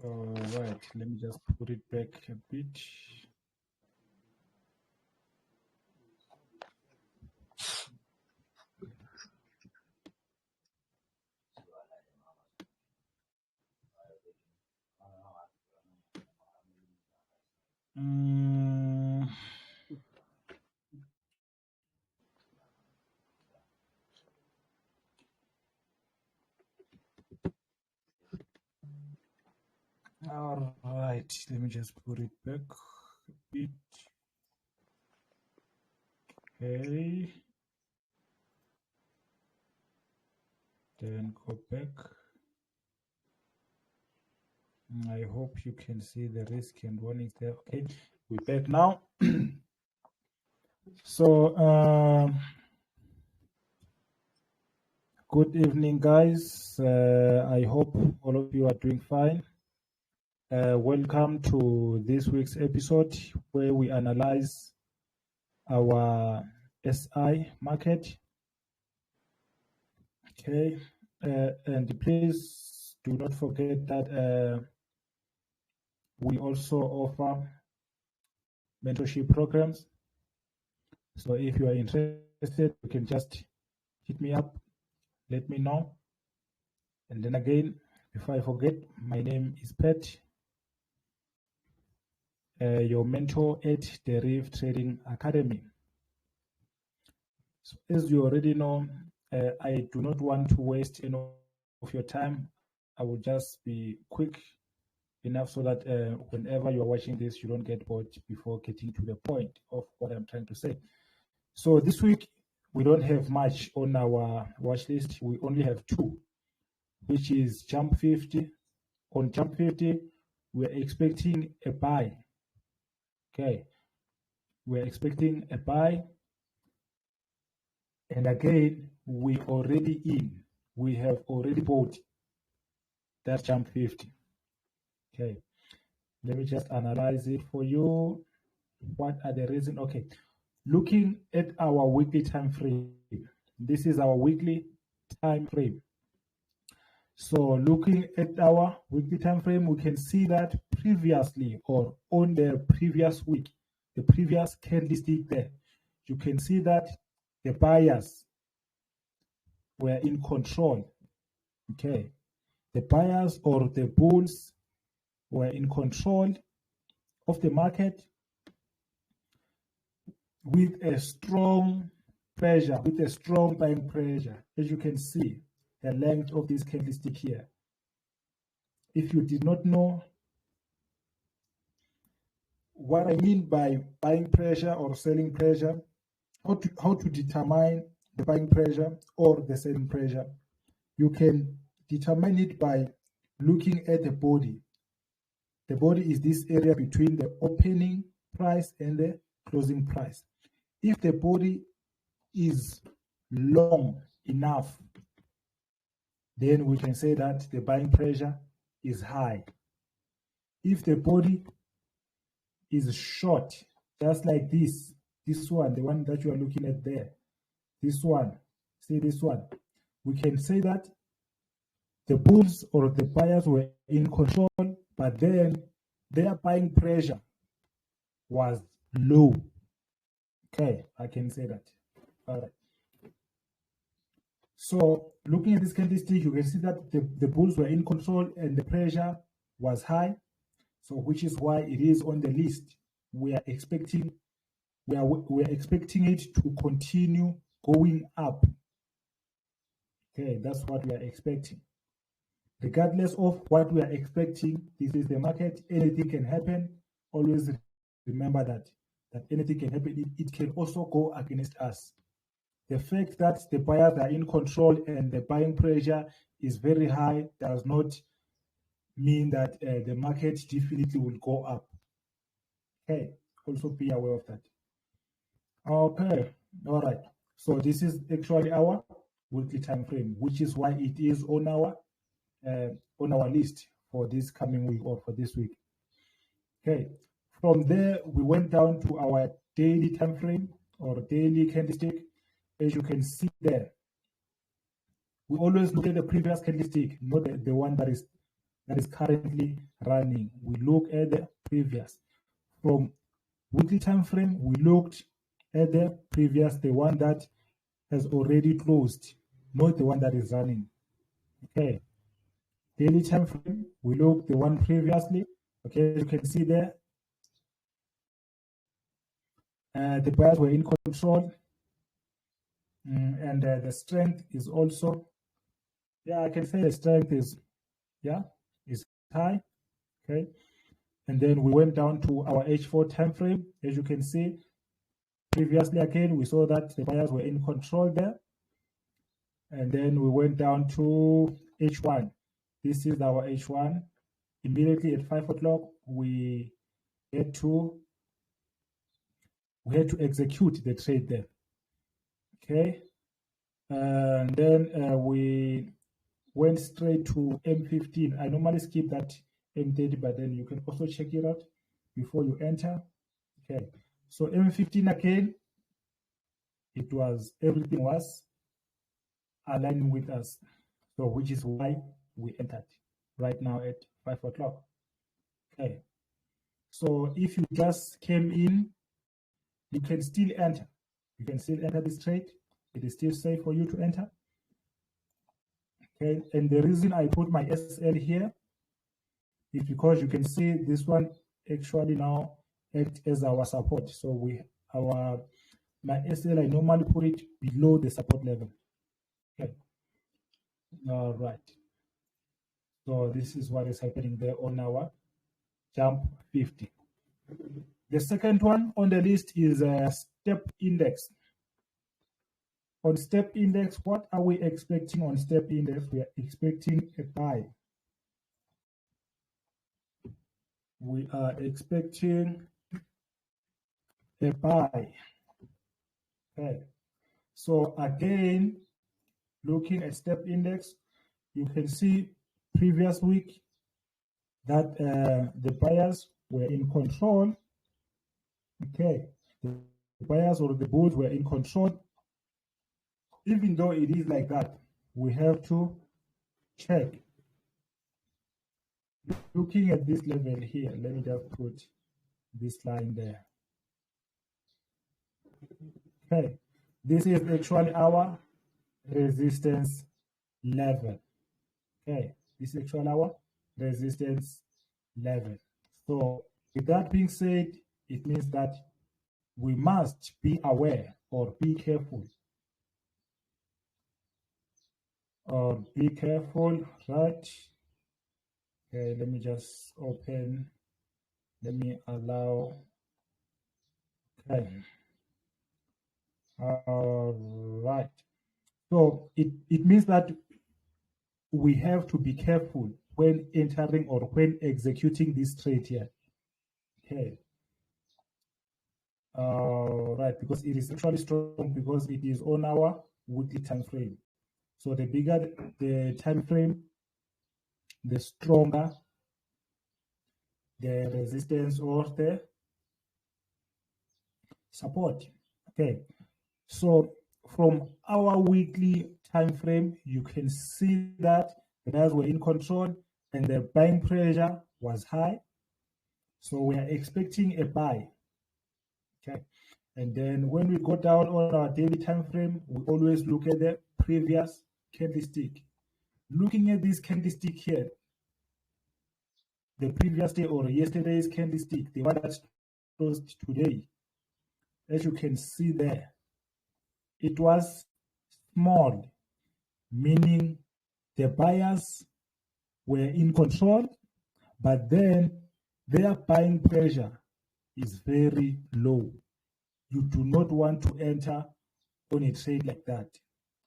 All right, let me just put it back a bit. All right, let me just put it back a bit. Okay. Then go back. I hope you can see the risk and warnings there. Okay, we're back now. So, good evening, guys. I hope all of you are doing fine. Welcome to this week's episode where we analyze our SI market. Okay, and please do not forget that we also offer mentorship programs. So if you are interested, you can just hit me up, let me know. And then again, before I forget, my name is Pat, your mentor at Deriv Trading Academy. So as you already know, I do not want to waste any of your time. I will just be quick enough so that whenever you are watching this, you don't get bored before getting to the point of what I'm trying to say. So this week, we don't have much on our watch list. We only have two, which is Jump 50. On Jump 50, we're expecting a buy. Okay, we're expecting a buy. And again, we already in. We have already bought that Jump 50. Okay, let me just analyze it for you. What are the reasons? Okay, looking at our weekly time frame. This is our weekly time frame. So looking at our weekly time frame, we can see that previously or on the previous week, the previous candlestick there, you can see that the buyers were in control. Okay, the buyers or the bulls were in control of the market with a strong pressure, with a strong buying pressure, as you can see the length of this candlestick here. If you did not know what I mean by buying pressure or selling pressure, how to determine the buying pressure or the selling pressure, you can determine it by looking at the body. The body is this area between the opening price and the closing price. If the body is long enough, then we can say that the buying pressure is high. If the body is short, just like this one, the one that you are looking at there, this one, see this one, we can say that the bulls or the buyers were in control, but then their buying pressure was low. Okay, I can say that. All right. So looking at this candlestick, you can see that the bulls were in control and the pressure was high. So which is why it is on the list. We are expecting it to continue going up. Okay, that's what we are expecting. Regardless of what we are expecting, this is the market. Anything can happen. Always remember that anything can happen. It can also go against us. The fact that the buyers are in control and the buying pressure is very high does not mean that the market definitely will go up. Okay, also be aware of that. Okay, all right. So this is actually our weekly time frame, which is why it is on our list for this coming week or for this week. Okay, from there we went down to our daily time frame or daily candlestick. As you can see there, we always look at the previous candlestick, not the one that is that is currently running. We look at the previous. From weekly time frame, we looked at the previous, the one that has already closed, not the one that is running. Okay. Daily time frame, we looked the one previously. Okay, you can see there. The buyers were in control. And the strength is also, yeah, I can say the strength is, yeah, is high. Okay. And then we went down to our H4 time frame. As you can see, previously again, we saw that the buyers were in control there. And then we went down to H1. This is our H1. Immediately at 5 o'clock, we had to execute the trade there. Okay. And then we went straight to M15. I normally skip that M30, but then you can also check it out before you enter. Okay, so M15 again, everything was aligning with us. So which is why we entered right now at 5 o'clock. Okay, so if you just came in, you can still enter. You can still enter this trade. It is still safe for you to enter. Okay, and the reason I put my SL here is because you can see this one actually now act as our support. So my SL, I normally put it below the support level. Okay. All right. So this is what is happening there on our jump 50. The second one on the list is a step index. On step index, what are we expecting on step index? We are expecting a buy. We are expecting a buy. Okay. So again, looking at step index, you can see previous week that the buyers were in control. Okay. The buyers or the bulls were in control. Even though it is like that, we have to check. Looking at this level here, let me just put this line there. Okay, this is actually our resistance level. Okay, this is actually our resistance level. So with that being said, it means that we must be aware or be careful. Or be careful, right? Okay, let me just open. Let me allow. Okay. All right. So it means that we have to be careful when entering or when executing this trade here. Okay. All right, because it is actually strong because it is on our weekly time frame. So the bigger the time frame, the stronger the resistance or the support. Okay. So from our weekly time frame, you can see that the buyers were in control and the buying pressure was high. So we are expecting a buy. Okay. And then when we go down on our daily time frame, we always look at the previous candlestick. Looking at this candlestick here, the previous day or yesterday's candlestick, the one that closed today, as you can see there, it was small, meaning the buyers were in control, but then their buying pressure is very low. You do not want to enter on a trade like that.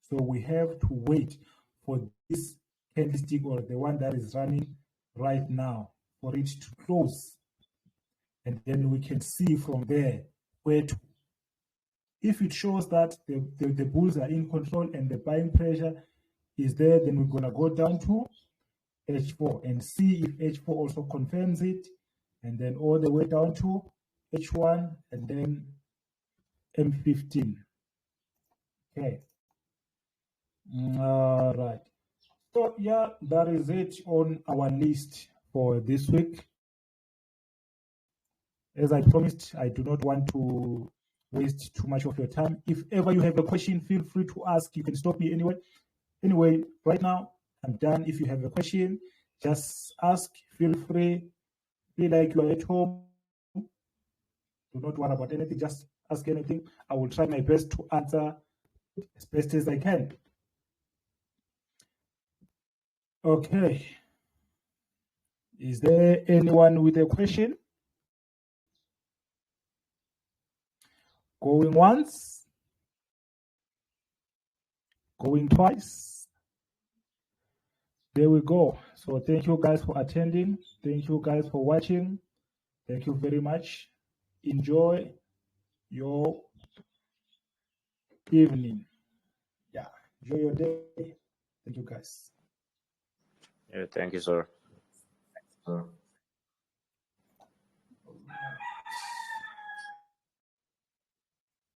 So we have to wait for this candlestick or the one that is running right now for it to close. And then we can see from there where to. If it shows that the bulls are in control and the buying pressure is there, then we're going to go down to H4 and see if H4 also confirms it, and then all the way down to H1 and then M15. Okay. All right. So yeah, that is it on our list for this week. As I promised, I do not want to waste too much of your time. If ever you have a question, feel free to ask. You can stop me anyway. Anyway, right now, I'm done. If you have a question, just ask. Feel free. Feel like you are at home. Do not worry about anything. Just ask anything. I will try my best to answer as best as I can. Okay. Is there anyone with a question? Going once? Going twice? There we go. So thank you guys for attending. Thank you guys for watching. Thank you very much. Enjoy your evening. Yeah, enjoy your day. Thank you guys. Yeah, thank you, sir.